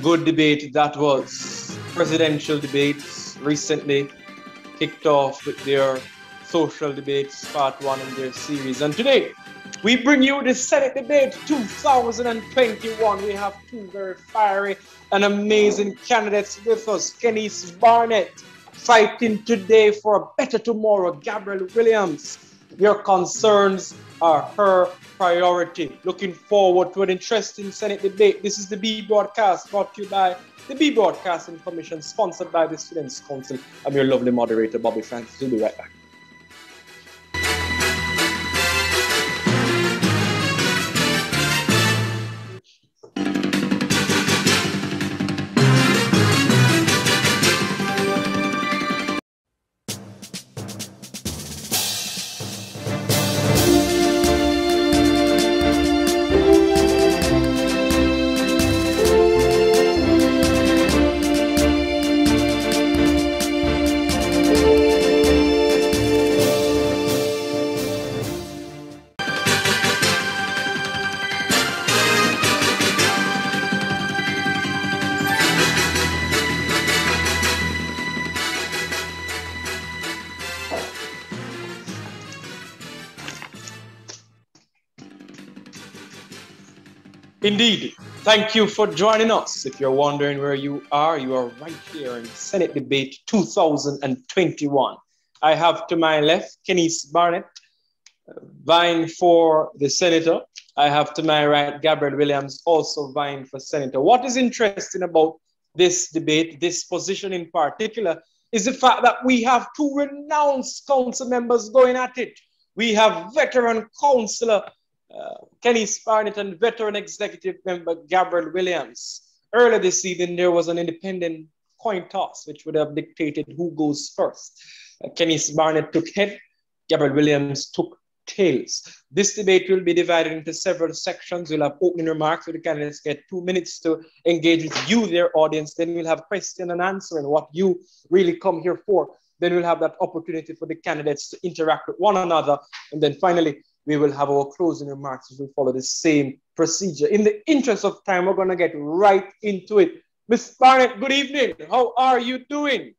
good debate that was. Presidential debates recently kicked off with their social debates, part one in their series. And today, we bring you the Senate debate 2021. We have two very fiery and amazing candidates with us. Kennice Barnet fighting today for a better tomorrow. Gabrielle Williams, your concerns are her priority. Looking forward to an interesting Senate debate. This is the B broadcast brought to you by the B Broadcasting Commission, sponsored by the Students' Council. I'm your lovely moderator, Bobby Francis. We'll be right back. Indeed. Thank you for joining us. If you're wondering where you are right here in Senate Debate 2021. I have to my left, Kennice Barnet, vying for the senator. I have to my right, Gabrielle Williams, also vying for senator. What is interesting about this debate, this position in particular, is the fact that we have two renowned council members going at it. We have veteran councillor Kennice Barnet and veteran executive member Gabrielle Williams. Earlier this evening, there was an independent coin toss, which would have dictated who goes first. Kennice Barnet took head, Gabrielle Williams took tails. This debate will be divided into several sections. We'll have opening remarks where the candidates get 2 minutes to engage with you, their audience. Then we'll have question and answer and what you really come here for. Then we'll have that opportunity for the candidates to interact with one another. And then finally, we will have our closing remarks, which will follow the same procedure. In the interest of time, we're going to get right into it. Ms. Barnet, good evening. How are you doing?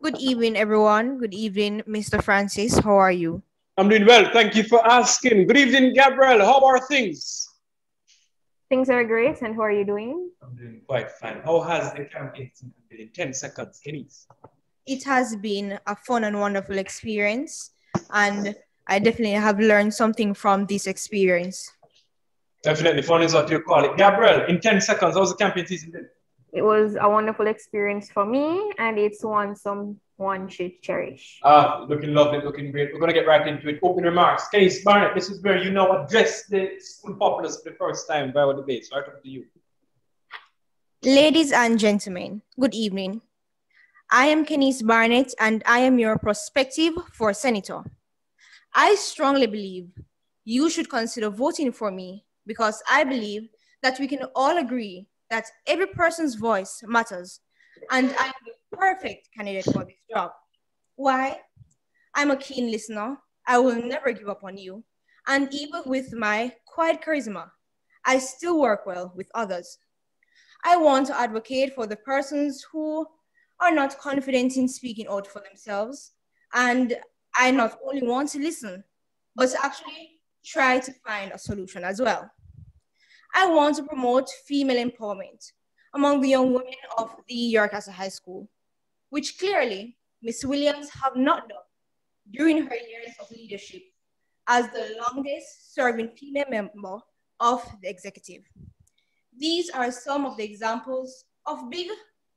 Good evening, everyone. Good evening, Mr. Francis. How are you? I'm doing well. Thank you for asking. Good evening, Gabrielle. How are things? Things are great. And how are you doing? I'm doing quite fine. How has the campaign been in 10 seconds, Kennice? It has been a fun and wonderful experience. And I definitely have learned something from this experience. Definitely, fun is what you call it. Gabrielle, in 10 seconds, how's the campaign season been? It was a wonderful experience for me, and it's one someone should cherish. Looking lovely, looking great. We're going to get right into it. Opening remarks. Kennice Barnet, this is where you now address the school populace for the first time by our debates. Right up to you. Ladies and gentlemen, good evening. I am Kennice Barnet, and I am your prospective for senator. I strongly believe you should consider voting for me because I believe that we can all agree that every person's voice matters and I am the perfect candidate for this job. Why? I'm a keen listener. I will never give up on you. And even with my quiet charisma, I still work well with others. I want to advocate for the persons who are not confident in speaking out for themselves, and I not only want to listen, but actually try to find a solution as well. I want to promote female empowerment among the young women of the Yorkasa High School, which clearly Ms. Williams have not done during her years of leadership as the longest serving female member of the executive. These are some of the examples of big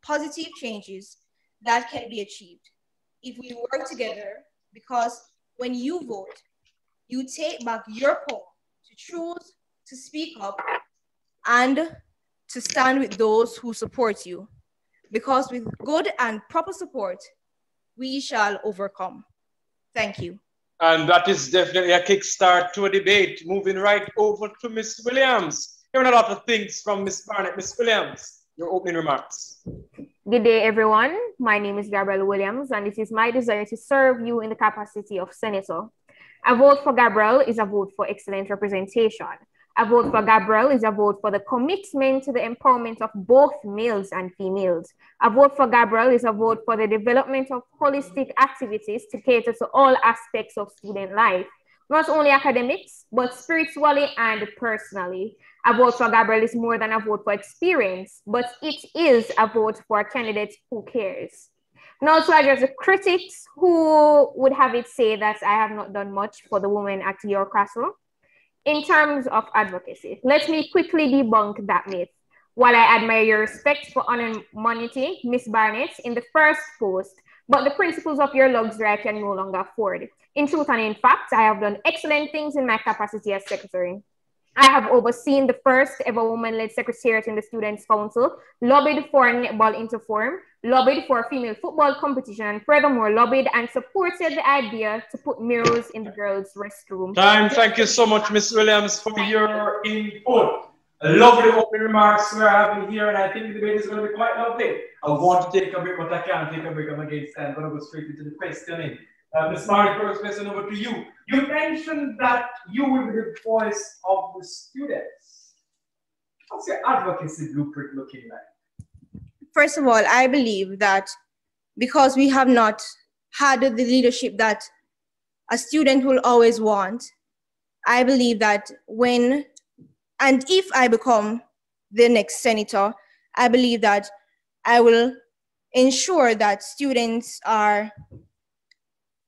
positive changes that can be achieved if we work together. Because when you vote, you take back your power to choose to speak up and to stand with those who support you. Because with good and proper support, we shall overcome. Thank you. And that is definitely a kickstart to a debate. Moving right over to Ms. Williams. Hearing a lot of things from Ms. Barnet. Ms. Williams, your opening remarks. Good day, everyone. My name is Gabrielle Williams, and it is my desire to serve you in the capacity of senator. A vote for Gabrielle is a vote for excellent representation. A vote for Gabrielle is a vote for the commitment to the empowerment of both males and females. A vote for Gabrielle is a vote for the development of holistic activities to cater to all aspects of student life, not only academics, but spiritually and personally. A vote for Gabrielle is more than a vote for experience, but it is a vote for a candidate who cares. Now, to address the critics who would have it say that I have not done much for the women at your castle, in terms of advocacy, let me quickly debunk that myth. While I admire your respect for anonymity, Miss Barnet, in the first post, but the principles of your luxury I can no longer afford. In truth and in fact, I have done excellent things in my capacity as secretary. I have overseen the first ever woman-led secretariat in the Students' Council, lobbied for netball interform, lobbied for a female football competition, and furthermore lobbied and supported the idea to put mirrors in the girls' restroom. Time. Thank you so much, Ms. Williams, for your input. A lovely opening remarks we're having here, and I think the debate is going to be quite lovely. I want to take a break, but I can't take a break. I'm against time. I'm going to go straight into the questioning. Ms. Barnet, first question over to you. You mentioned that you will be the voice of the students. What's your advocacy blueprint looking like? First of all, I believe that because we have not had the leadership that a student will always want, I believe that when and if I become the next senator, I believe that I will ensure that students are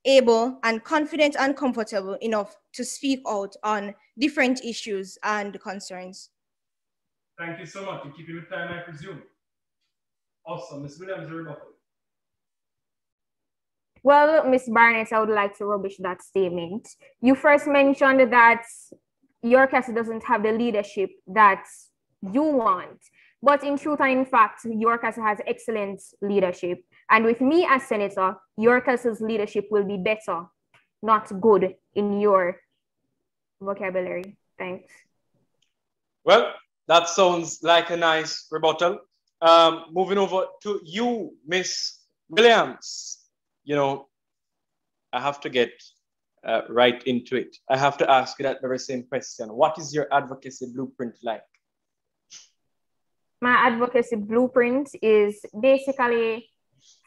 able and confident and comfortable enough to speak out on different issues and concerns. Thank you so much. You keep your time, I presume. Awesome. Ms. Williams, you're welcome. Well, Ms. Barnet, I would like to rubbish that statement. You first mentioned that your castle doesn't have the leadership that you want. But in truth and in fact, your castle has excellent leadership. And with me as senator, your castle's leadership will be better, not good in your vocabulary. Thanks. Well, that sounds like a nice rebuttal. Moving over to you, Miss Williams. You know, I have to get right into it. I have to ask you that very same question. What is your advocacy blueprint like? My advocacy blueprint is basically,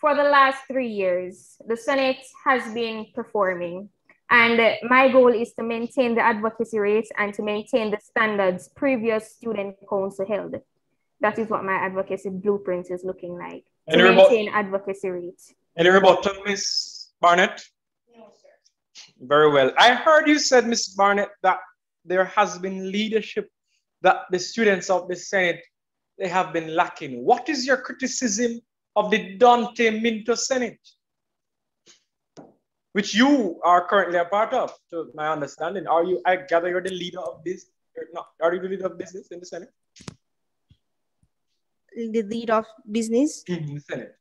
for the last 3 years, the Senate has been performing. And my goal is to maintain the advocacy rate and to maintain the standards previous student council held. That is what my advocacy blueprint is looking like. To maintain advocacy rate. Any rebuttal, Ms. Barnet? No, sir. Very well. I heard you said, Ms. Barnet, that there has been leadership that the students of the Senate, they have been lacking. What is your criticism of the Dante Minto Senate, which you are currently a part of, to my understanding? Are you, I gather you're the leader of this, are you the leader of business in the Senate? The leader of business? In the Senate.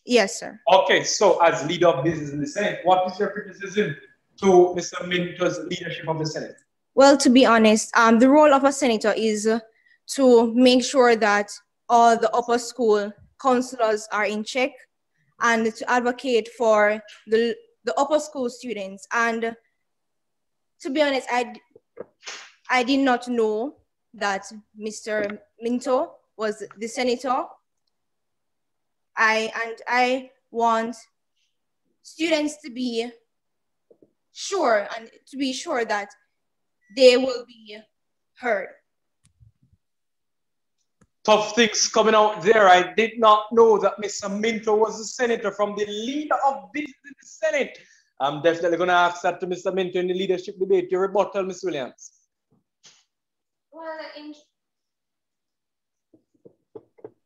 Yes, sir. Okay, so as leader of business in the Senate, what is your criticism to Mr. Minto's leadership of the Senate? Well, to be honest, the role of a senator is to make sure that all the upper school counselors are in check and to advocate for the upper school students. And to be honest, I did not know that Mr. Minto was the senator. I want students to be sure that they will be heard. Tough things coming out there. I did not know that Mr. Minto was a senator from the leader of business in the Senate. I'm definitely going to ask that to Mr. Minto in the leadership debate. Your rebuttal, Ms. Williams.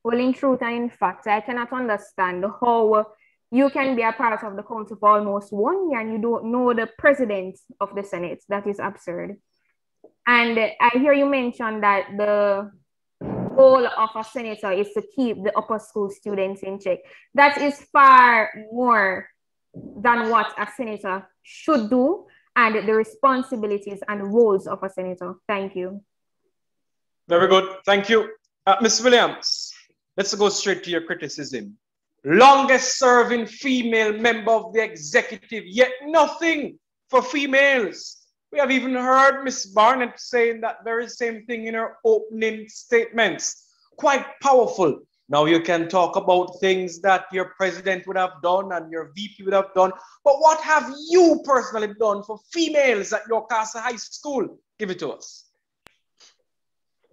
Well, in truth and in fact, I cannot understand how you can be a part of the council for almost 1 year and you don't know the president of the Senate. That is absurd. And I hear you mention that the goal of a senator is to keep the upper school students in check. That is far more than what a senator should do and the responsibilities and roles of a senator. Thank you. Very good. Thank you. Ms. Williams, let's go straight to your criticism. Longest serving female member of the executive, yet nothing for females. We have even heard Miss Barnet saying that very same thing in her opening statements. Quite powerful. Now you can talk about things that your president would have done and your VP would have done, but what have you personally done for females at your Casa High School? Give it to us.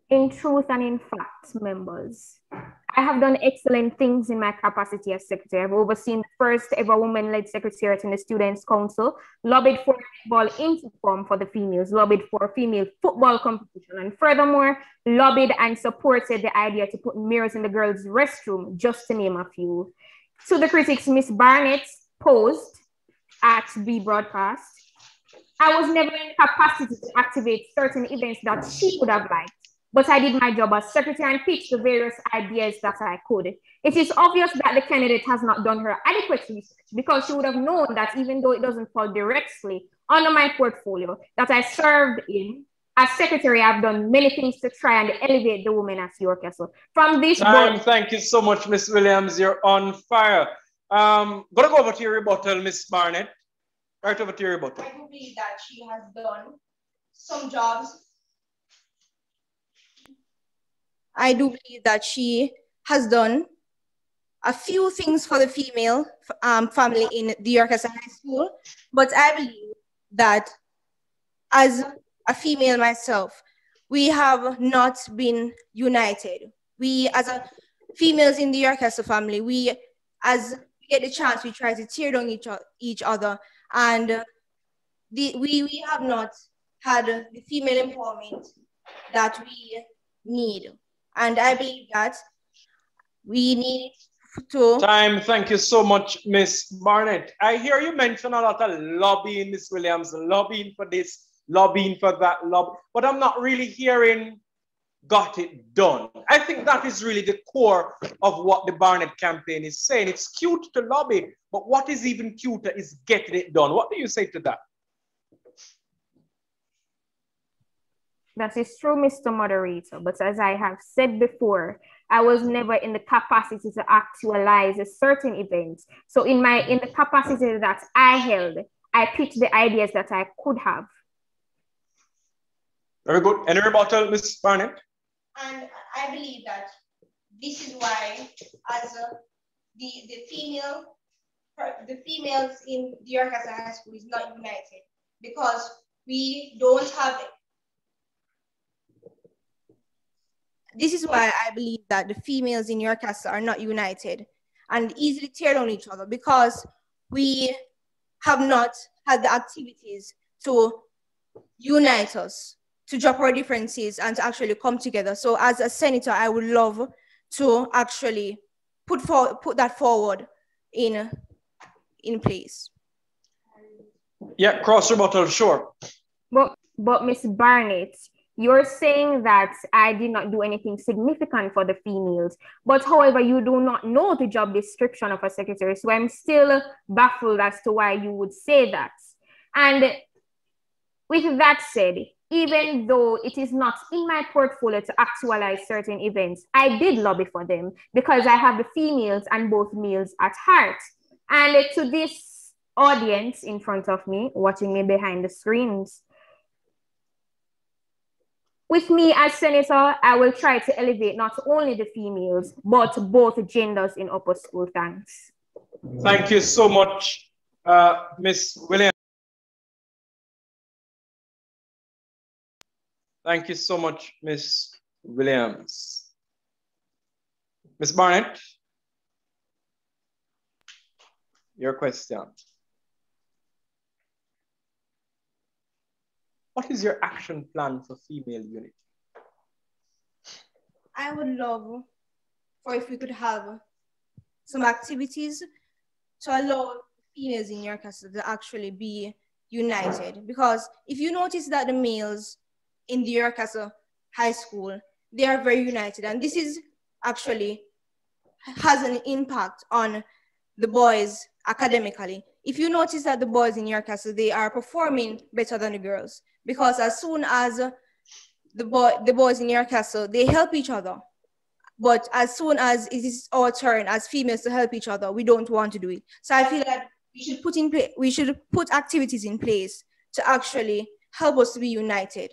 In truth and in fact, members, I have done excellent things in my capacity as secretary. I've overseen the first ever woman-led secretariat in the Students' Council, lobbied for football uniform for the females, lobbied for a female football competition, and furthermore, lobbied and supported the idea to put mirrors in the girls' restroom, just to name a few. To the critics, Miss Barnett's post at B Broadcast, I was never in capacity to activate certain events that she would have liked. But I did my job as secretary and pitched the various ideas that I could. It is obvious that the candidate has not done her adequate research, because she would have known that even though it doesn't fall directly under my portfolio that I served in, as secretary, I've done many things to try and elevate the women at York Castle. From this board, thank you so much, Miss Williams. You're on fire. Gonna go over to your rebuttal, Miss Barnett. Right over to your rebuttal. I do believe that she has done some jobs. I do believe that she has done a few things for the female family in the York High School, but I believe that as a female myself, we have not been united. We, as females in the York family, we, as we get the chance, we try to tear down each other, and we have not had the female empowerment that we need. And I believe that we need to... Time. Thank you so much, Miss Barnett. I hear you mention a lot of lobbying, Miss Williams, lobbying for this, lobbying for that, but I'm not really hearing got it done. I think that is really the core of what the Barnett campaign is saying. It's cute to lobby, but what is even cuter is getting it done. What do you say to that? That is true, Mr. Moderator, but as I have said before, I was never in the capacity to actualize a certain event. So in the capacity that I held, I picked the ideas that I could have. Very good. Any rebuttal, Ms. Barnett? And I believe that this is why, as the females in the York High School is not united, because we don't have it. This is why I believe that the females in York Castle are not united and easily tear down each other, because we have not had the activities to unite us, to drop our differences and to actually come together. So as a senator, I would love to actually put that forward in place. Yeah, cross rebuttal, sure. But Ms. Barnett, you're saying that I did not do anything significant for the females, but however, you do not know the job description of a secretary. So I'm still baffled as to why you would say that. And with that said, even though it is not in my portfolio to actualize certain events, I did lobby for them because I have the females and both males at heart. And to this audience in front of me, watching me behind the screens, with me as senator, I will try to elevate not only the females, but both genders in upper school. Thanks. Thank you so much, Ms. Williams. Thank you so much, Ms. Williams. Ms. Barnett, your question. What is your action plan for female unity? I would love for if we could have some activities to allow females in your castle to actually be united. Because if you notice that the males in the York Castle High School, they are very united. And this is actually has an impact on the boys academically. If you notice that the boys in York Castle, they are performing better than the girls. Because as soon as the boys in York Castle, they help each other. But as soon as it is our turn as females to help each other, we don't want to do it. So I feel that we should put activities in place to actually help us to be united.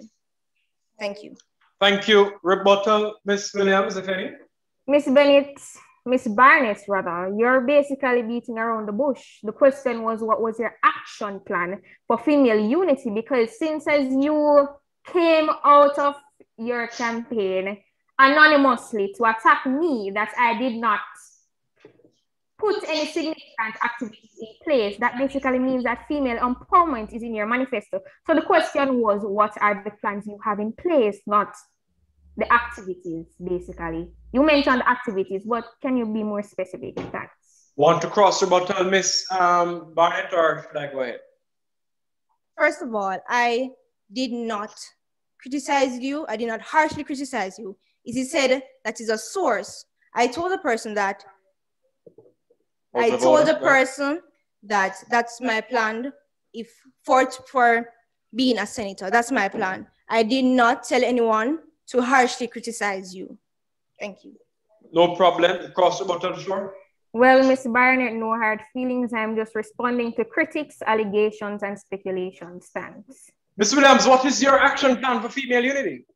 Thank you. Thank you. Rebuttal, Ms. Williams, if any. Miss Barnett, rather, you're basically beating around the bush. The question was, what was your action plan for female unity? Because since as you came out of your campaign anonymously to attack me, that I did not put any significant activities in place, that basically means that female empowerment is in your manifesto. So the question was, what are the plans you have in place, not the activities, basically. You mentioned activities, but can you be more specific? Thanks. Want to cross rebuttal, Miss Barnett, or should I go ahead? First of all, I did not criticize you. I did not harshly criticize you. It is said that is a source. I told the person that that's my plan for being a senator. That's my plan. I did not tell anyone to harshly criticize you. Thank you. No problem. Cross the button, sure. Well, Ms. Barnett, no hard feelings. I'm just responding to critics, allegations, and speculations. Thanks. Ms. Williams, what is your action plan for female unity?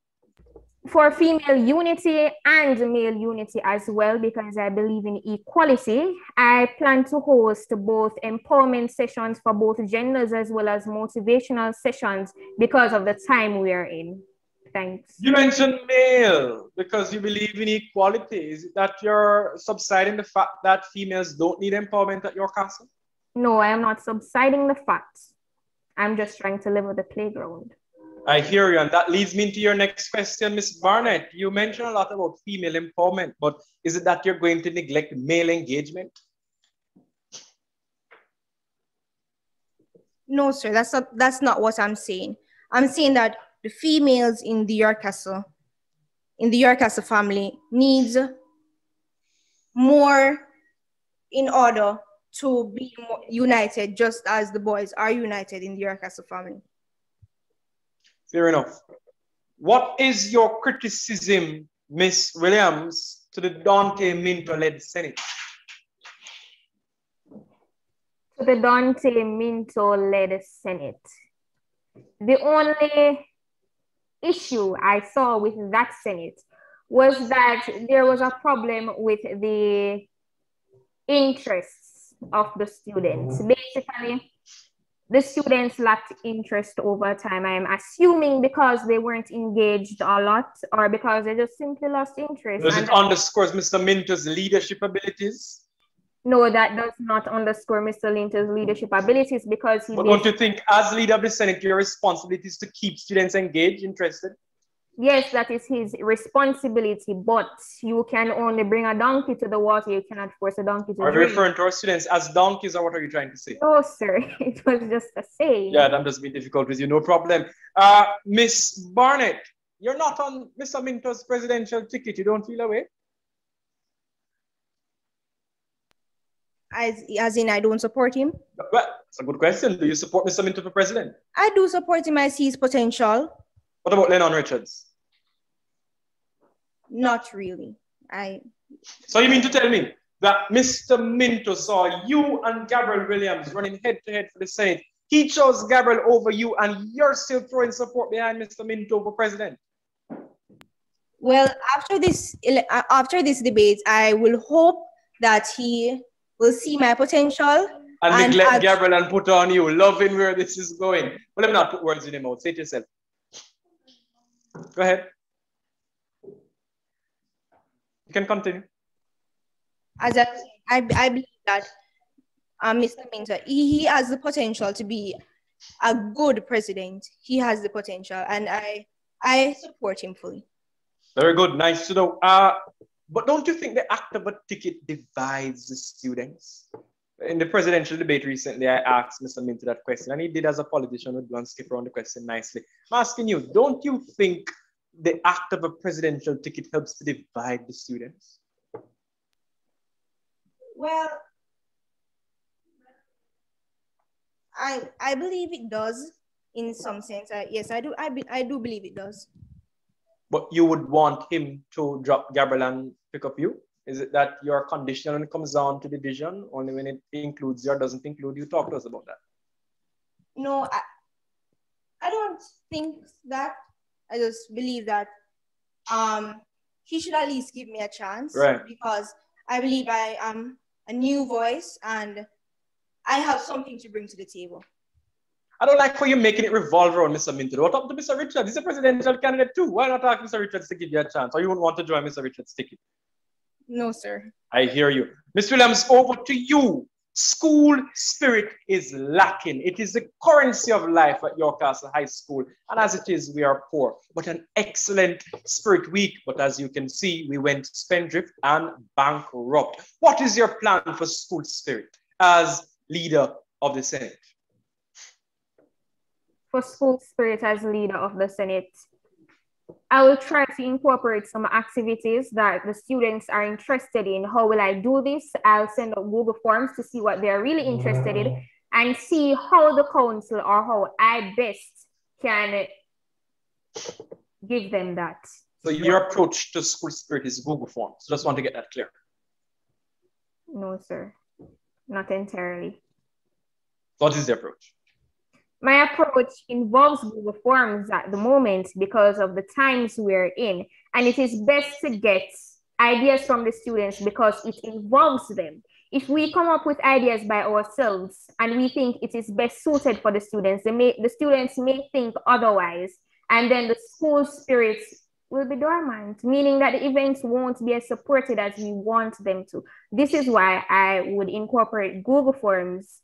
For female unity and male unity as well, because I believe in equality, I plan to host both empowerment sessions for both genders as well as motivational sessions because of the time we are in. Thanks. You mentioned male because you believe in equality. Is it that you're subsiding the fact that females don't need empowerment at your castle? No, I am not subsiding the fact. I'm just trying to level the playground. I hear you, and that leads me into your next question, Ms. Barnett. You mentioned a lot about female empowerment, but is it that you're going to neglect male engagement? No, sir, that's not what I'm saying. I'm saying that the females in the York Castle family needs more in order to be more united, just as the boys are united in the York Castle family. Fair enough. What is your criticism, Ms. Williams, to the Dante Minto-led Senate? To the Dante Minto-led Senate. The only issue I saw with that Senate was that there was a problem with the interests of the students. Basically, the students lacked interest over time. I'm assuming because they weren't engaged a lot or because they just simply lost interest. Does it underscores Mr. Minto's leadership abilities? No, that does not underscore Mr. Minto's leadership abilities because he... But don't you think as leader of the Senate, your responsibility is to keep students engaged, interested? Yes, that is his responsibility, but you can only bring a donkey to the water. You cannot force a donkey to drink. Are you referring to our students as donkeys, or what are you trying to say? No, sir. It was just a saying. Yeah, I'm just being difficult with you. No problem. Miss Barnett, you're not on Mr. Minto's presidential ticket. You don't feel away? As in, I don't support him? Well, it's a good question. Do you support Mr. Minto for president? I do support him. I see his potential. What about Lennon Richards? Not really. So you mean to tell me that Mr. Minto saw you and Gabrielle Williams running head-to-head for the Senate? He chose Gabrielle over you, and you're still throwing support behind Mr. Minto for president? Well, after this debate, I will hope that he will see my potential. And neglect Gabrielle and put on you, loving where this is going. Well, let me not put words in your mouth. Say it yourself. Go ahead. You can continue. As I believe that Mr. Minto, he has the potential to be a good president. He has the potential, and I support him fully. Very good. Nice to know. But don't you think the act of a ticket divides the students? In the presidential debate recently, I asked Mr. Minto that question, and he did as a politician would go and skip around the question nicely. I'm asking you, don't you think the act of a presidential ticket helps to divide the students? Well, I believe it does in some sense. Yes, I do. I do believe it does. But you would want him to drop Gabrielle and pick up you? Is it that you're conditional when it comes down to division, only when it includes you or doesn't include you? Talk to us about that. No, I don't think that. I just believe that he should at least give me a chance. Right. Because I believe I am a new voice and I have something to bring to the table. I don't like how you're making it revolve around Mr. Minto. What up to Mr. Richards? He's a presidential candidate too. Why not ask Mr. Richards to give you a chance? Or you wouldn't want to join Mr. Richards' ticket? No, sir. I hear you. Ms. Williams, over to you. School spirit is lacking. It is the currency of life at York Castle High School. And as it is, we are poor. But an excellent spirit week. But as you can see, we went spendthrift and bankrupt. What is your plan for school spirit as leader of the Senate? For school spirit as leader of the Senate, I will try to incorporate some activities that the students are interested in. How will I do this? I'll send out Google Forms to see what they're really interested in and see how the council or how I best can give them that. So your approach to school spirit is Google Forms. Just want to get that clear. No, sir. Not entirely. What is the approach? My approach involves Google Forms at the moment because of the times we're in. And it is best to get ideas from the students because it involves them. If we come up with ideas by ourselves and we think it is best suited for the students, the students may think otherwise. And then the school spirit will be dormant, meaning that the events won't be as supported as we want them to. This is why I would incorporate Google Forms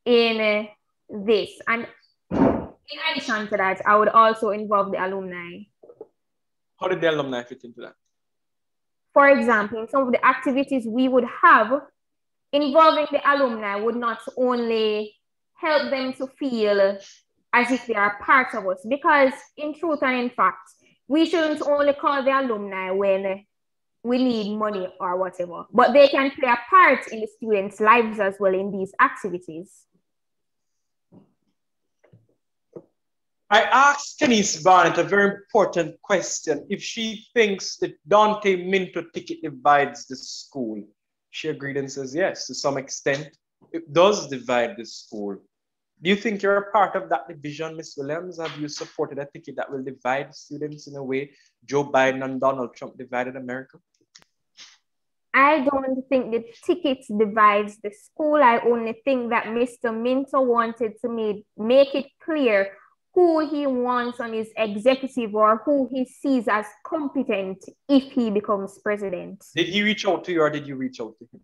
in this. And in addition to that, I would also involve the alumni. How did the alumni fit into that? For example, in some of the activities we would have, involving the alumni would not only help them to feel as if they are part of us, because in truth and in fact, we shouldn't only call the alumni when we need money or whatever, but they can play a part in the students' lives as well in these activities. I asked Kennice Barnet a very important question. If she thinks that Dante Minto ticket divides the school, she agreed and says yes, to some extent, it does divide the school. Do you think you're a part of that division, Ms. Williams? Have you supported a ticket that will divide students in a way Joe Biden and Donald Trump divided America? I don't think the ticket divides the school. I only think that Mr. Minto wanted to make it clear who he wants on his executive or who he sees as competent if he becomes president. Did he reach out to you or did you reach out to him?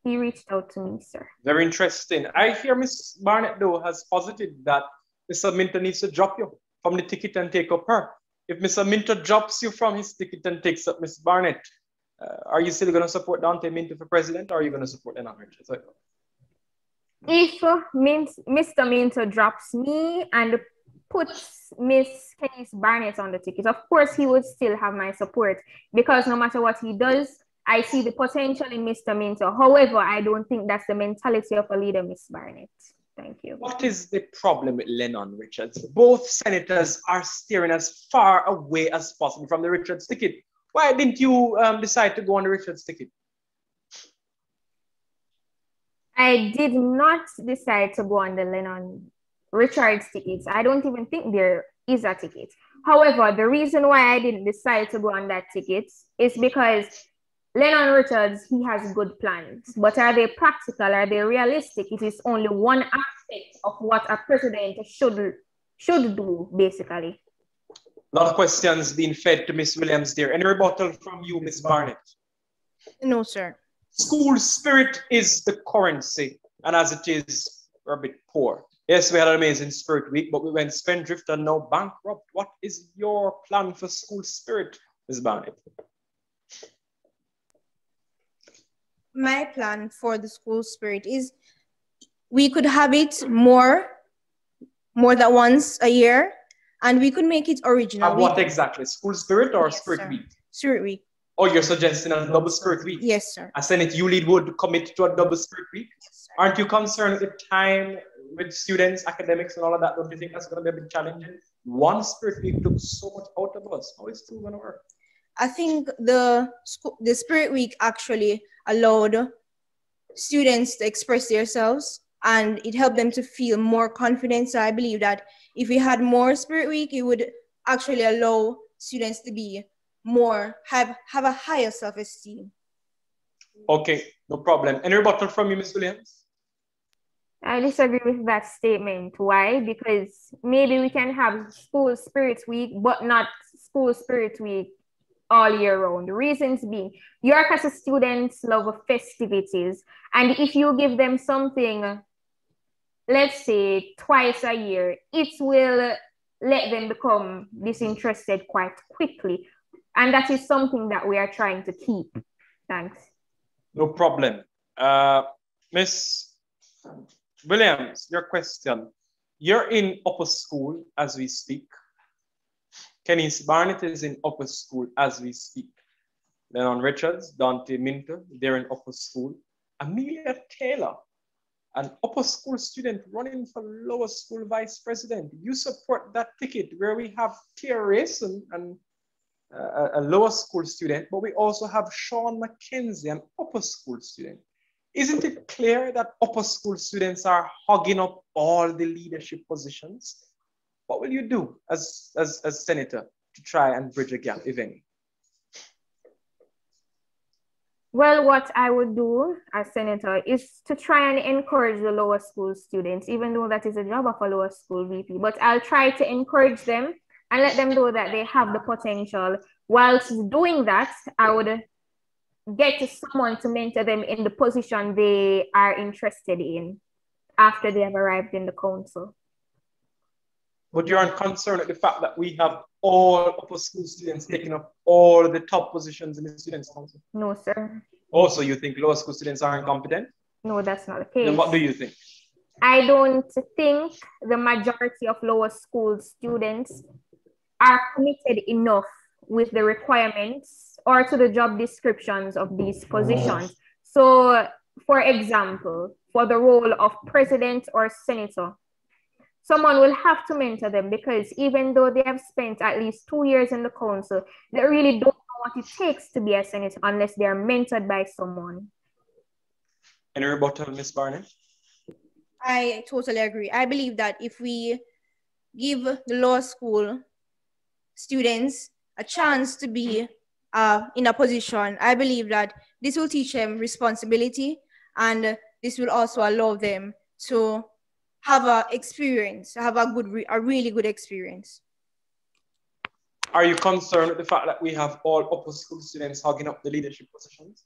He reached out to me, sir. Very interesting. I hear Ms. Barnet, though, has posited that Mr. Minto needs to drop you from the ticket and take up her. If Mr. Minto drops you from his ticket and takes up Ms. Barnet, are you still going to support Dante Minto for president or are you going to support Lennon Richards? If Mr. Minto drops me and puts Miss Kennice Barnet on the ticket, of course he would still have my support because no matter what he does, I see the potential in Mr. Minto. However, I don't think that's the mentality of a leader, Miss Barnet. Thank you. What is the problem with Lennon Richards? Both senators are steering as far away as possible from the Richards ticket. Why didn't you decide to go on the Richards ticket? I did not decide to go on the Lennon Richards tickets. I don't even think there is a ticket. However, the reason why I didn't decide to go on that ticket is because Lennon Richards, he has good plans, but are they practical? Are they realistic? It is only one aspect of what a president should do, basically. A lot of questions being fed to Ms. Williams there. Any rebuttal from you, Ms. Barnet? No, sir. School spirit is the currency, and as it is, we're a bit poor. Yes, we had an amazing spirit week, but we went spendthrift and now bankrupt. What is your plan for school spirit, Ms. Barnet? My plan for the school spirit is we could have it more than once a year, and we could make it original. And what exactly? School spirit or yes, spirit sir. week? Spirit week. Oh, you're suggesting a double spirit week? Yes, sir. A Senate you lead would commit to a double spirit week? Yes, sir. Aren't you concerned with the time with students, academics, and all of that? Don't you think that's going to be a bit challenging? One spirit week took so much out of us. How is it still going to work? I think the Spirit Week actually allowed students to express themselves and it helped them to feel more confident. So I believe that if we had more Spirit Week, it would actually allow students to be more, have a higher self-esteem. Okay, no problem. Any rebuttal from you, Ms. Williams? I disagree with that statement. Why? Because maybe we can have school spirit week, but not school spirit week all year round. The reasons being, York as a students love festivities. And if you give them something, let's say twice a year, it will let them become disinterested quite quickly. And that is something that we are trying to keep. Thanks. No problem. Miss Williams, your question. You're in upper school as we speak. Kennice Barnet is in upper school as we speak. Lennon Richards, Dante Minter, they're in upper school. Amelia Taylor, an upper school student running for lower school vice president. You support that ticket where we have Tia Rayson and a lower school student, but we also have Sean McKenzie, an upper school student. Isn't it clear that upper school students are hogging up all the leadership positions? What will you do as senator to try and bridge a gap, if any? Well, what I would do as senator is to try and encourage the lower school students, even though that is a job of a lower school VP, but I'll try to encourage them and let them know that they have the potential. Whilst doing that, I would get someone to mentor them in the position they are interested in after they have arrived in the council. But you aren't concerned at the fact that we have all upper school students taking up all the top positions in the Students' Council? No, sir. Also, you think lower school students aren't competent? No, that's not the case. Then what do you think? I don't think the majority of lower school students are committed enough with the requirements or to the job descriptions of these positions. So, for example, for the role of president or senator, someone will have to mentor them, because even though they have spent at least 2 years in the council, they really don't know what it takes to be a senator unless they are mentored by someone. Any rebuttal, Ms. Barnet? I totally agree. I believe that if we give the law school students a chance to be in a position, I believe that this will teach them responsibility, and this will also allow them to have a experience, have a really good experience. Are you concerned with the fact that we have all upper school students hogging up the leadership positions?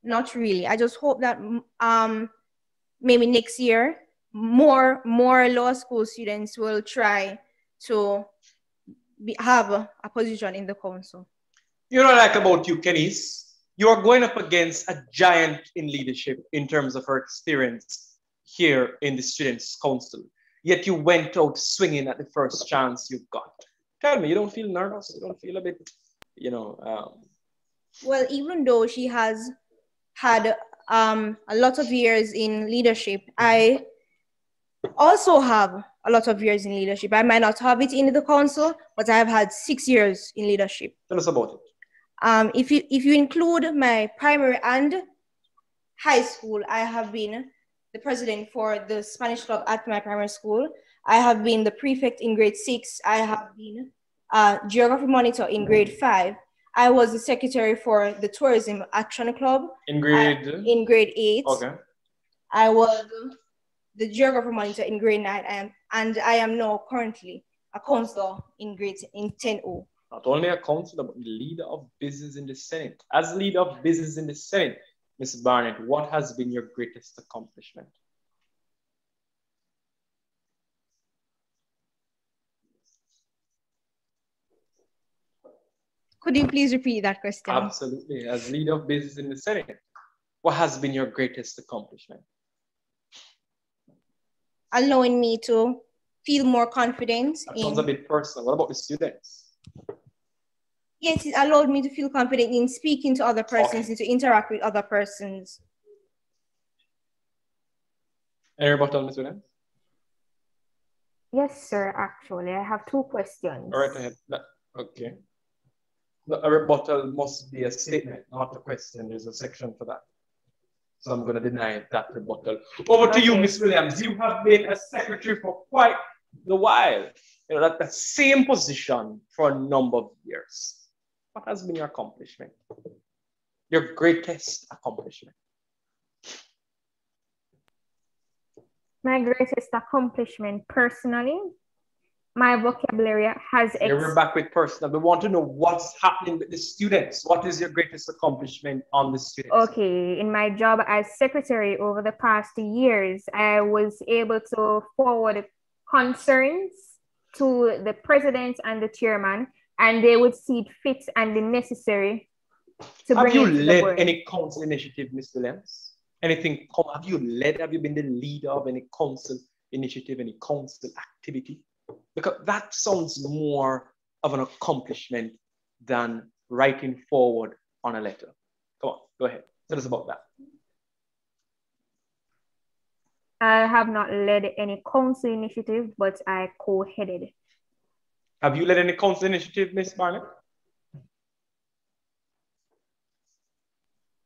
Not really. I just hope that maybe next year, more law school students will try to have a position in the council. You know what I like about you, Kennice? You are going up against a giant in leadership in terms of her experience here in the Students' Council. Yet you went out swinging at the first chance you got. Tell me, you don't feel nervous? You don't feel a bit, you know? Well, even though she has had a lot of years in leadership, I also have a lot of years in leadership. I might not have it in the council, but I have had 6 years in leadership. Tell us about it. If you include my primary and high school, I have been the president for the Spanish club at my primary school. I have been the prefect in grade 6. I have been geography monitor in grade 5. I was the secretary for the tourism action club in grade 8. Okay. I was the geography monitor in grade 9, and I am now currently a counselor in 10O. Not only a counselor, but the leader of business in the Senate. As leader of business in the Senate, Ms. Barnet, what has been your greatest accomplishment? Could you please repeat that question? Absolutely. As leader of business in the Senate, what has been your greatest accomplishment? Allowing me to feel more confident. That sounds a bit personal. What about the students? Yes, it allowed me to feel confident in speaking to other persons and to interact with other persons. Any rebuttal, Ms. Williams? Yes, sir, actually. I have 2 questions. All right, ahead. Okay. A rebuttal must be a statement, not a question. There's a section for that. So I'm going to deny that rebuttal. Over to you, Ms. Williams. You have been a secretary for quite a while. You know, that same position for a number of years. What has been your accomplishment? Your greatest accomplishment? My greatest accomplishment personally, my vocabulary has... Yeah, we're back with personal. We want to know what's happening with the students. What is your greatest accomplishment on the students? Okay, in my job as secretary over the past years, I was able to forward concerns to the president and the chairman, and they would see it fit and the necessary to bring it to the board. Have you led any council initiative, Ms. Williams? Anything, have you been the leader of any council initiative, any council activity? Because that sounds more of an accomplishment than writing forward on a letter. Come on, go ahead. Tell us about that. I have not led any council initiative, but I co-headed. Have you led any council initiative, Ms. Barnet?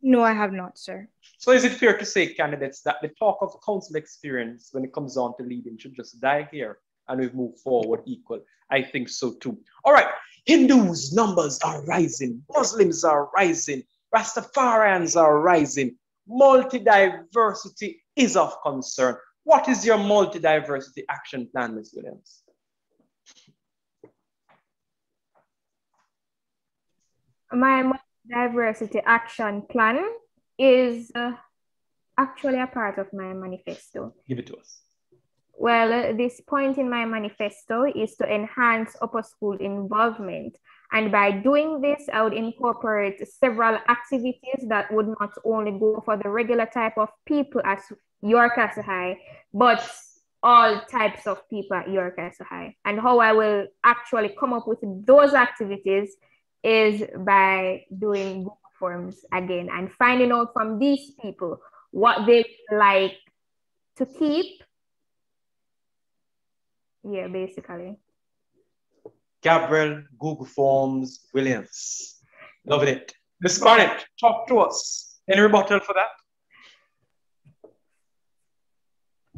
No, I have not, sir. So is it fair to say, candidates, that the talk of council experience when it comes on to leading should just die here and we move forward equal? I think so too. All right, Hindus' numbers are rising, Muslims are rising, Rastafarians are rising. Multi-diversity is of concern. What is your multi-diversity action plan, Ms. Williams? My multi-diversity action plan is actually a part of my manifesto. Give it to us. Well, this point in my manifesto is to enhance upper school involvement. And by doing this, I would incorporate several activities that would not only go for the regular type of people at York Castle High, but all types of people at York Castle High. And how I will actually come up with those activities is by doing Google Forms again and finding out from these people what they like to keep. Yeah, basically. Gabrielle Google Forms Williams. Loving it. Ms. Barnet, talk to us. Any rebuttal for that?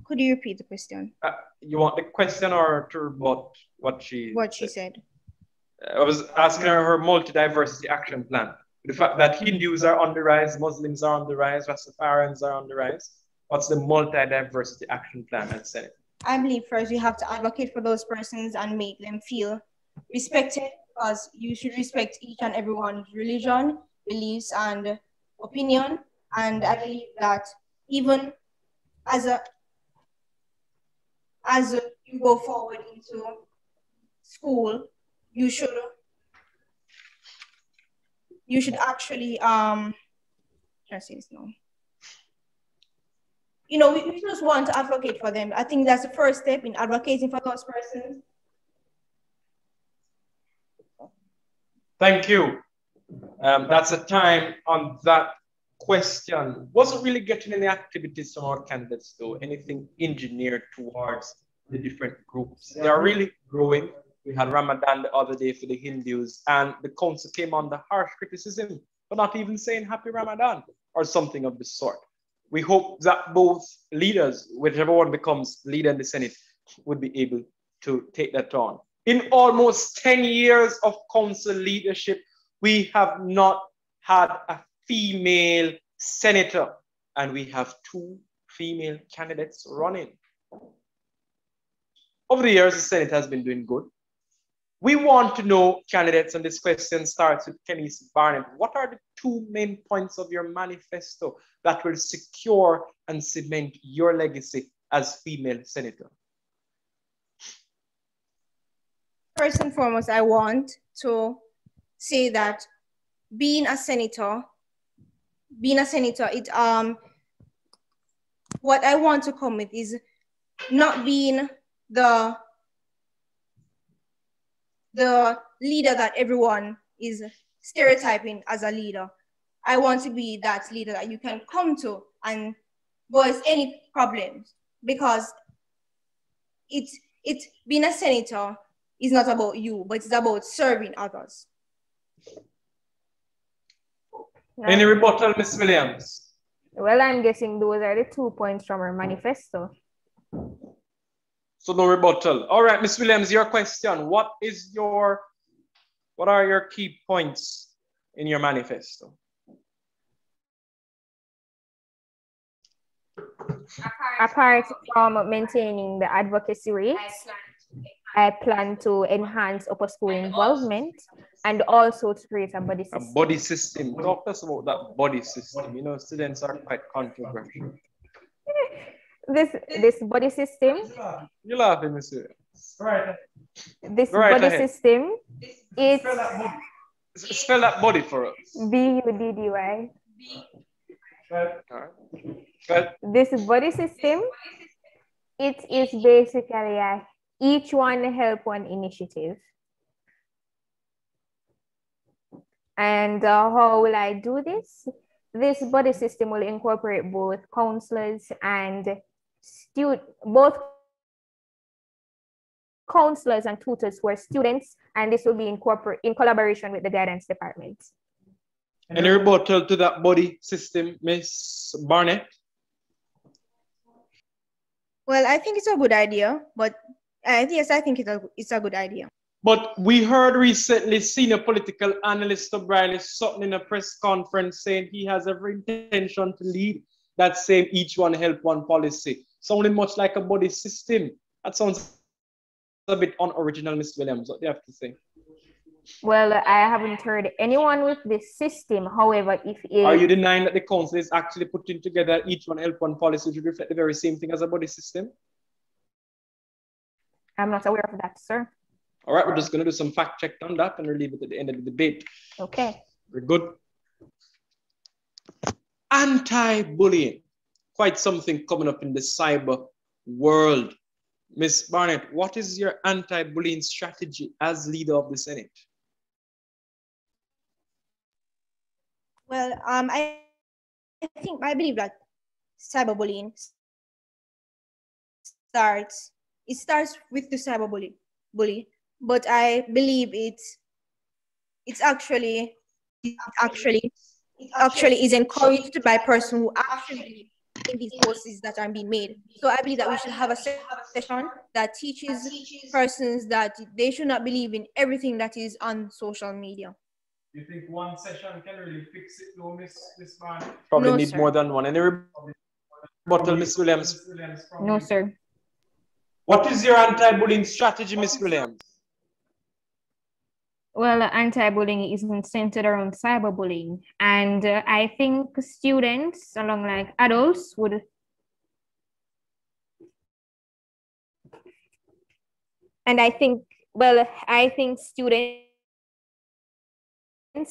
Could you repeat the question? You want the question or to rebut what she said? I was asking her multi-diversity action plan. The fact that Hindus are on the rise, Muslims are on the rise, Rastafarians are on the rise. What's the multi-diversity action plan at Senate? I believe first we have to advocate for those persons and make them feel respected, because you should respect each and everyone's religion, beliefs, and opinion. And I believe that even as you go forward into school, you should actually try to say this now. You know, we just want to advocate for them. I think that's the first step in advocating for those persons. Thank you. That's a time on that question. Wasn't really getting any activities from our candidates though, anything engineered towards the different groups. They are really growing. We had Ramadan the other day for the Hindus, and the council came under harsh criticism for not even saying Happy Ramadan or something of the sort. We hope that both leaders, whichever one becomes leader in the Senate, would be able to take that on. In almost 10 years of council leadership, we have not had a female senator, and we have 2 female candidates running. Over the years, the Senate has been doing good. We want to know, candidates, and this question starts with Kennice Barnet. What are the 2 main points of your manifesto that will secure and cement your legacy as female senator? First and foremost, I want to say that being a senator, what I want to come with is not being the leader that everyone is stereotyping as a leader. I want to be that leader that you can come to and voice any problems, because being a senator is not about you, but it's about serving others. Any rebuttal, Ms. Williams? Well, I'm guessing those are the 2 points from our manifesto. So no rebuttal. All right, Ms. Williams, your question. What are your key points in your manifesto? Apart from maintaining the advocacy rates, I plan to enhance upper school involvement and also to create a body system. A body system. Talk to us about that body system. You know, students are quite controversial. This body system. You're laughing, Ms. Williams. Right. This body ahead. System, it's... Spell that body for us. B-U-D-D-Y. Right. This body system, it is basically a each one help one initiative. And how will I do this? This body system will incorporate both counselors and both counselors and tutors who are students, and this will be in collaboration with the guidance department. Any rebuttal to that body system, Ms. Barnet? Well, I think it's a good idea, but yes, I think it's a good idea. But we heard recently senior political analyst O'Brien Sutton in a press conference saying he has every intention to lead that same each one help one policy, sounding much like a body system. That sounds a bit unoriginal, Ms. Williams. What do you have to say? Well, I haven't heard anyone with this system. However, if it... Are you denying that the council is actually putting together each one help one policy to reflect the very same thing as a body system? I'm not aware of that, sir. All right, we're just going to do some fact check on that and we'll leave it at the end of the debate. Okay. We're good. Anti-bullying. Quite something coming up in the cyber world. Ms. Barnett, what is your anti-bullying strategy as leader of the Senate? Well, I believe that cyberbullying starts with the cyberbully, but I believe it's actually is encouraged by person who actually in these posts that are being made. So I believe that we should have a session that teaches persons that they should not believe in everything that is on social media. You think one session can really fix it, though, Miss Barnett? Probably need more than one. Any rebuttal, Miss Williams? No, sir. What is your anti-bullying strategy, Miss Williams? Well, anti-bullying isn't centered around cyberbullying. And I think students, along like adults, would... And I think students,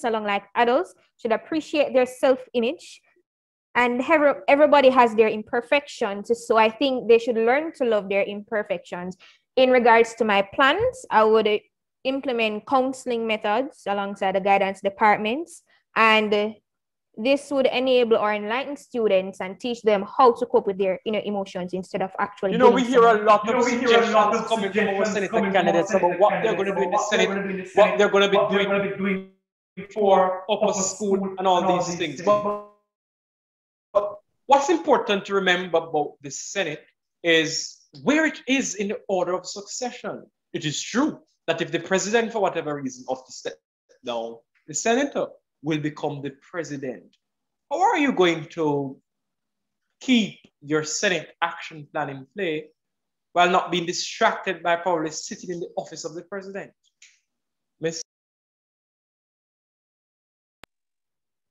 along like adults, should appreciate their self-image. And everybody has their imperfections. So I think they should learn to love their imperfections. In regards to my plans, I would implement counseling methods alongside the guidance departments. And this would enable or enlighten students and teach them how to cope with their inner emotions instead of actually... You know, we hear a lot of suggestions coming from our senator candidates about what they're going to do in the Senate, what they're going to be doing for upper school and all these things. But what's important to remember about the Senate is where it is in the order of succession. It is true that if the president, for whatever reason, of the step down, the senator will become the president. How are you going to keep your Senate action plan in play while not being distracted by probably sitting in the office of the president? Miss?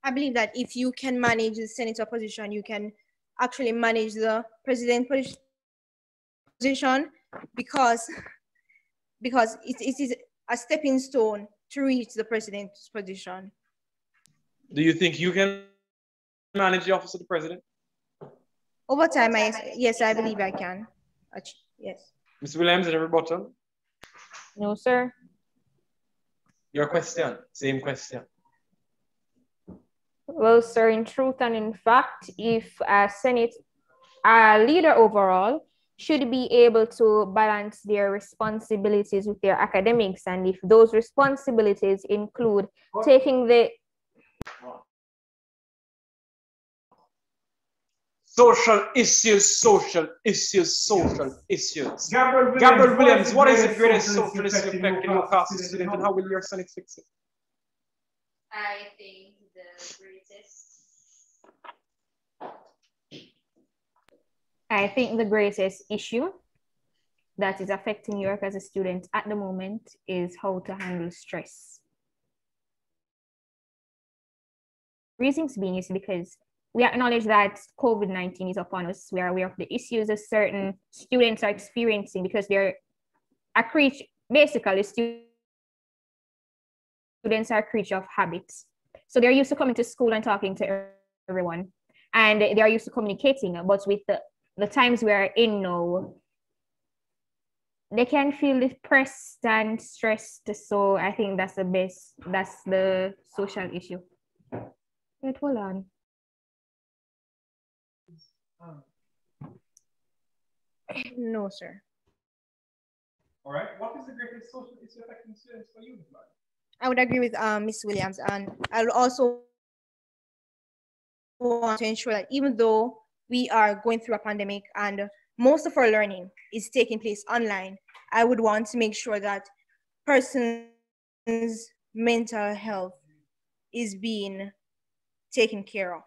I believe that if you can manage the senator position, you can actually manage the president position because it is a stepping stone to reach the president's position. Do you think you can manage the office of the president? Over time, yes, I believe I can. Yes. Ms. Williams, any rebuttal? No, sir. Your question, same question. Well, sir, in truth and in fact, if a Senate leader overall should be able to balance their responsibilities with their academics, and if those responsibilities include taking the... Social issues, social issues, social issues. Gabrielle Gabrielle Williams, Williams, what is the greatest social issue affecting your class student and how will your Senate fix it? I think the greatest. I think the greatest issue that is affecting you as a student at the moment is how to handle stress. Reasons being is because we acknowledge that COVID-19 is upon us. We are aware of the issues that certain students are experiencing because they're a creature, basically students are a creature of habits. So they're used to coming to school and talking to everyone, and they are used to communicating, but with the times we are in now, they can feel depressed and stressed. So I think that's the social issue. Wait, hold on. No, sir. All right. What is the greatest social issue affecting students for you, Mark? I would agree with Ms. Williams, and I'll also want to ensure that even though we are going through a pandemic and most of our learning is taking place online, I would want to make sure that persons' mental health is being taken care of.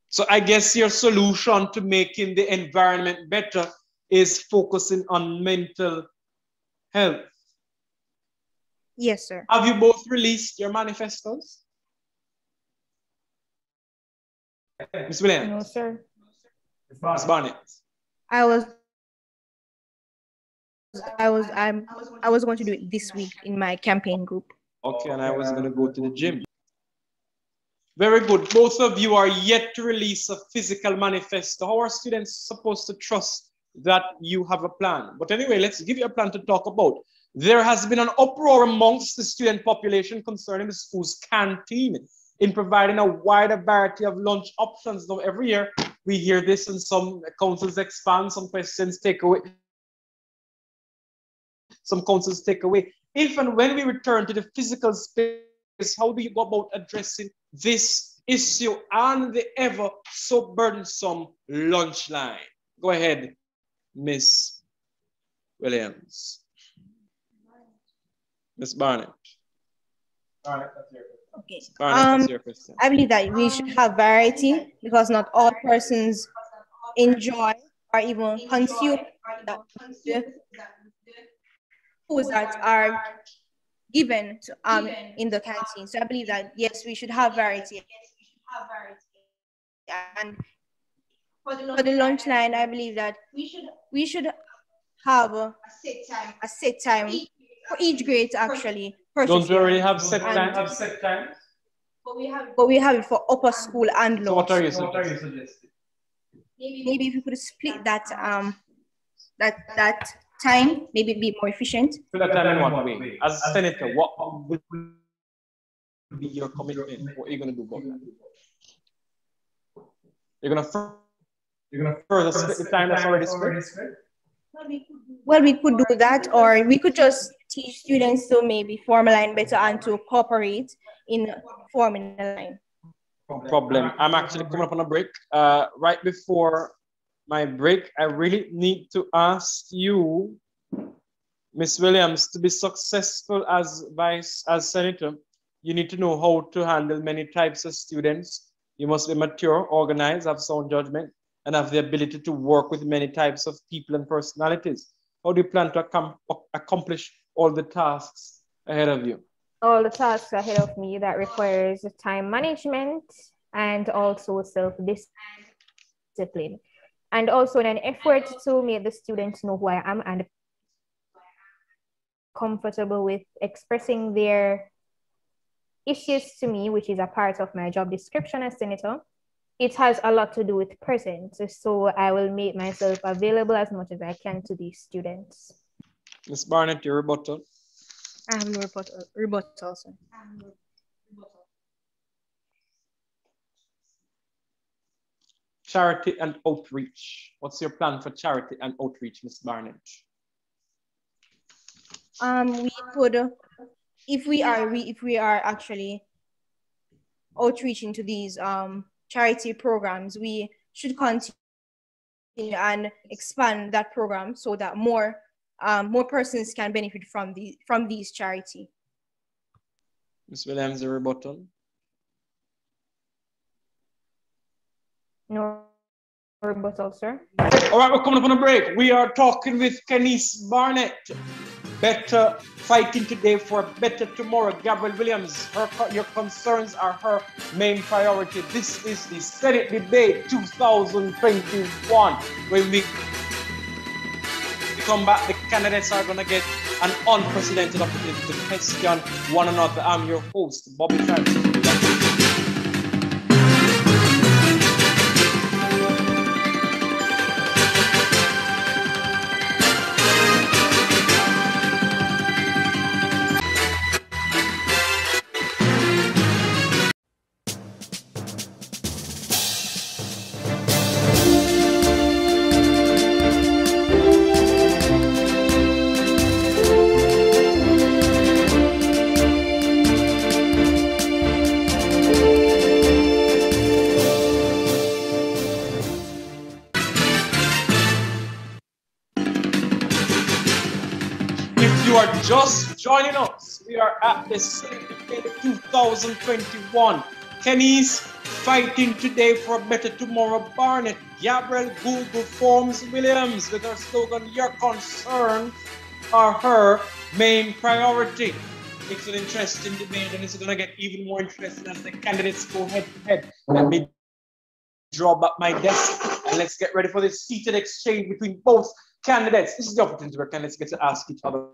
So I guess your solution to making the environment better is focusing on mental health. Yes, sir. Have you both released your manifestos? Ms. Williams? No, sir. Ms. Barnet? I was going to do it this week in my campaign group. Okay, and I was going to go to the gym. Very good. Both of you are yet to release a physical manifesto. How are students supposed to trust that you have a plan? But anyway, let's give you a plan to talk about. There has been an uproar amongst the student population concerning the school's canteen in providing a wider variety of lunch options. Now, every year we hear this and some councils expand, some questions take away, some councils take away. If and when we return to the physical space, how do you go about addressing this issue and the ever so burdensome lunch line? Go ahead, Miss Williams. Miss Barnet. All right, that's your question. Okay. Barnet, that's your question. I believe that we should have variety because not all persons enjoy or even consume the foods that are given to, in the canteen. So I believe that yes, we should have variety. And for the lunch line, I believe that we should have a set time for each grade to actually purchase. Don't we already have set And- time? But we have it for upper school and So what lower. are you So what are you suggesting? suggesting? Maybe if we could split that that time, maybe it'd be more efficient. So that time in what way? As a senator, what would be your commitment? What are you going to do about that? You're going to further split the time that's already split? Well, we could do that, or we could just teach students to maybe form a line better and to cooperate in forming a line. Problem. I'm actually coming up on a break. Right before my break, I really need to ask you, Miss Williams, to be successful as senator, you need to know how to handle many types of students. You must be mature, organized, have sound judgment, and have the ability to work with many types of people and personalities. How do you plan to accomplish all the tasks ahead of you? All the tasks ahead of me that requires time management and also self-discipline. And also in an effort to make the students know who I am and comfortable with expressing their issues to me, which is a part of my job description as senator. It has a lot to do with presence. So I will make myself available as much as I can to these students. Ms. Barnett, your rebuttal. I have no rebuttal, sir. Charity and outreach. What's your plan for charity and outreach, Ms. Barnett? We could, if we are actually outreaching to these charity programs, we should continue and expand that program so that more persons can benefit from these charity. Ms. Williams, a rebuttal? No rebuttal, sir. All right, we're coming up on a break. We are talking with Kennice Barnet. Better fighting today for a better tomorrow. Gabrielle Williams, your concerns are her main priority. This is the Senate Debate 2021. When we come back, the candidates are going to get an unprecedented opportunity to question one another. I'm your host, Bobby Francis. You are just joining us. We are at the Senate Debate 2021. Kennice fighting today for a better tomorrow. Barnet, Gabrielle Google Forms Williams with her slogan, your concerns are her main priority. It's an interesting debate and it's going to get even more interesting as the candidates go head to head. Let me draw back my desk and let's get ready for this heated exchange between both candidates. This is the opportunity where candidates get to ask each other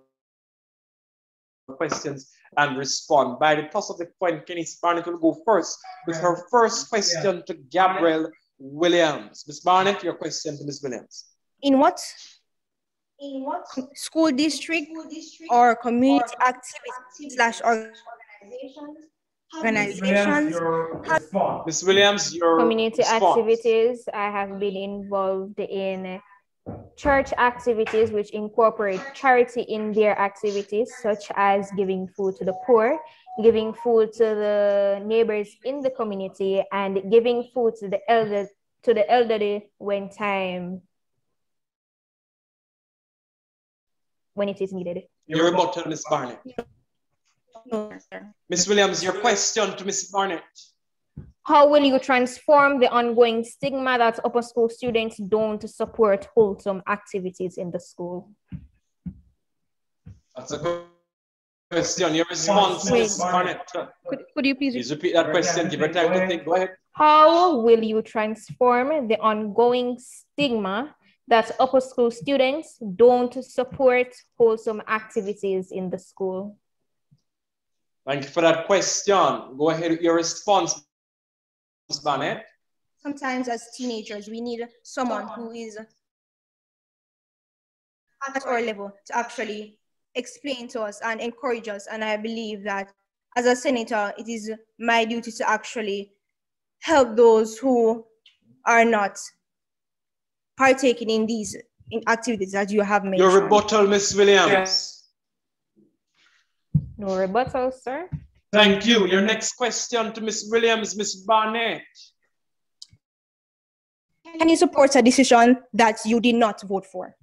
questions and respond. By the toss of the coin, Kennice Barnet will go first with her first question to Gabrielle Williams. Ms. Barnet, your question to Ms. Williams. In what school district or community activities / organizations? Ms. Williams, your community response. activities. I have been involved in church activities which incorporate charity in their activities, such as giving food to the poor, giving food to the neighbors in the community, and giving food to the elderly when it is needed. Your rebuttal, Ms. Barnet. No, sir. Ms. Williams, your question to Ms. Barnet. How will you transform the ongoing stigma that upper school students don't support wholesome activities in the school? That's a good question. Your response, Ms. Barnet. Could you please repeat that question? Give her time to think. Go ahead. How will you transform the ongoing stigma that upper school students don't support wholesome activities in the school? Thank you for that question. Go ahead with your response, Ms. Barnet. Sometimes as teenagers, we need someone who is at our level to actually explain to us and encourage us. And I believe that as a senator, it is my duty to actually help those who are not partaking in these activities that you have mentioned. Your rebuttal, Ms. Williams. No rebuttal, sir. Thank you. Your next question to Ms. Williams, Ms. Barnet. Can you support a decision that you did not vote for?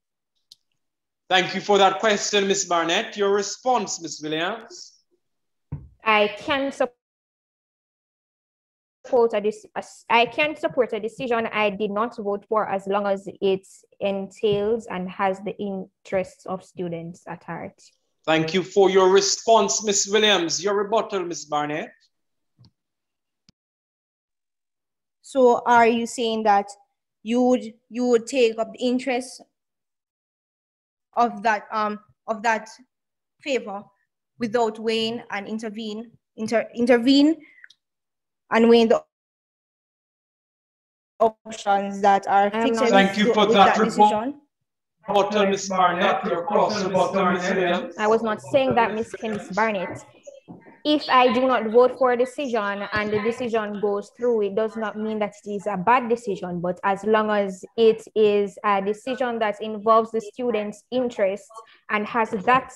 Thank you for that question, Ms. Barnet. Your response, Ms. Williams. I can support a decision I did not vote for as long as it entails and has the interests of students at heart. Thank you for your response, Ms. Williams. Your rebuttal, Ms. Barnet. So are you saying that you would take up the interest of that favor without weighing and intervene and weighing the options that are fixed? Thank you for that decision? Ms. Barnet, your cross rebuttal, Ms. Williams. I was not saying that, Ms. Kennice Barnet. If I do not vote for a decision and the decision goes through, it does not mean that it is a bad decision, but as long as it is a decision that involves the student's interests and has that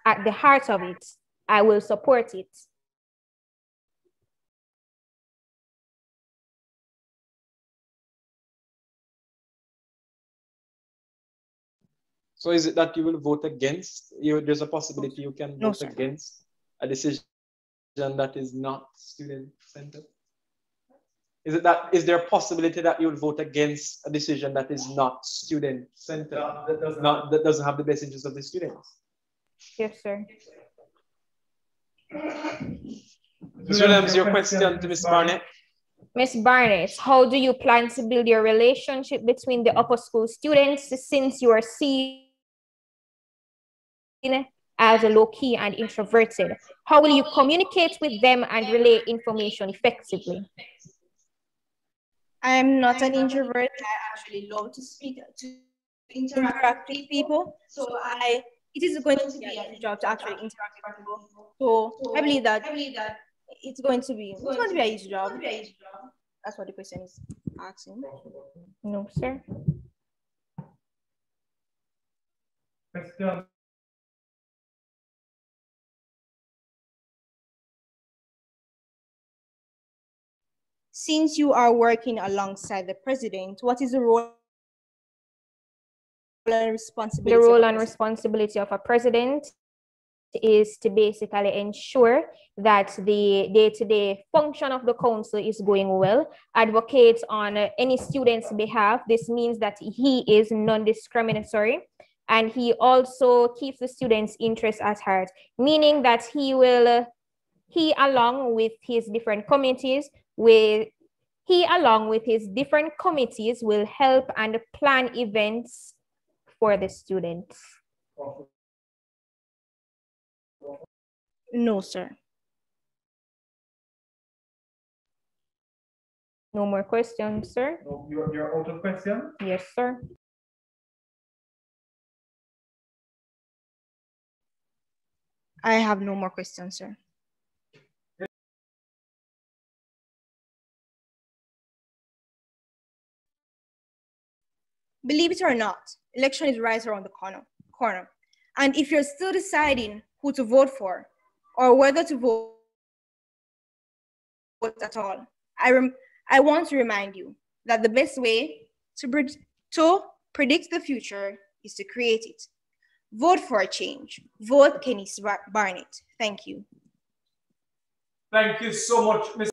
at the heart of it, I will support it. So is it that you will vote against? There's a possibility you can vote against a decision that is not student-centered? Is there a possibility that you will vote against a decision that is not student-centered, that doesn't have the best interest of the students? Yes, sir. Ms. Williams, your question to Ms. Barnet. Ms. Barnet, how do you plan to build your relationship between the upper school students since you are seen as a low-key and introverted? How will you communicate with them and relay information effectively? I am not an introvert. I actually love to speak, to interact with people. So it is going to be a job to actually interact with people. So I believe that it's going to be a easy job. That's what the question is asking. No, sir. Question. Since you are working alongside the president, what is the role and responsibility? The role and responsibility of a president is to basically ensure that the day-to-day function of the council is going well, advocate on any student's behalf. This means that he is non-discriminatory, and he also keeps the students' interests at heart, meaning that he along with his different committees will help and plan events for the students. No, sir. No more questions, sir? No, you're out of questions? Yes, sir. I have no more questions, sir. Believe it or not, election is right around the corner. And if you're still deciding who to vote for or whether to vote at all, I want to remind you that the best way to predict the future is to create it. Vote for a change. Vote Kennice Barnet. Thank you. Thank you so much, Ms.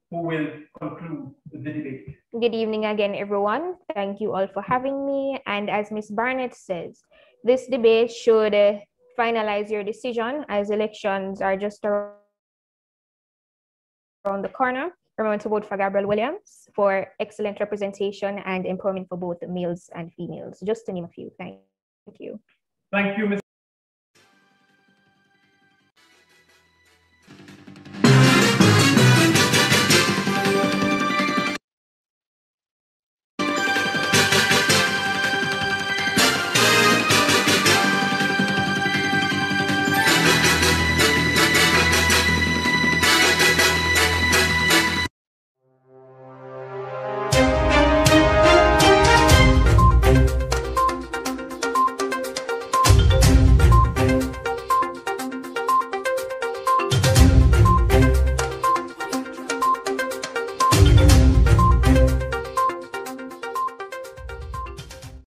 Who will conclude the debate. Good evening again, everyone. Thank you all for having me. And as Ms. Barnet says, this debate should finalize your decision as elections are just around the corner. Remember to vote for Gabrielle Williams for excellent representation and empowerment for both males and females, just to name a few. Thank you. Thank you, Ms.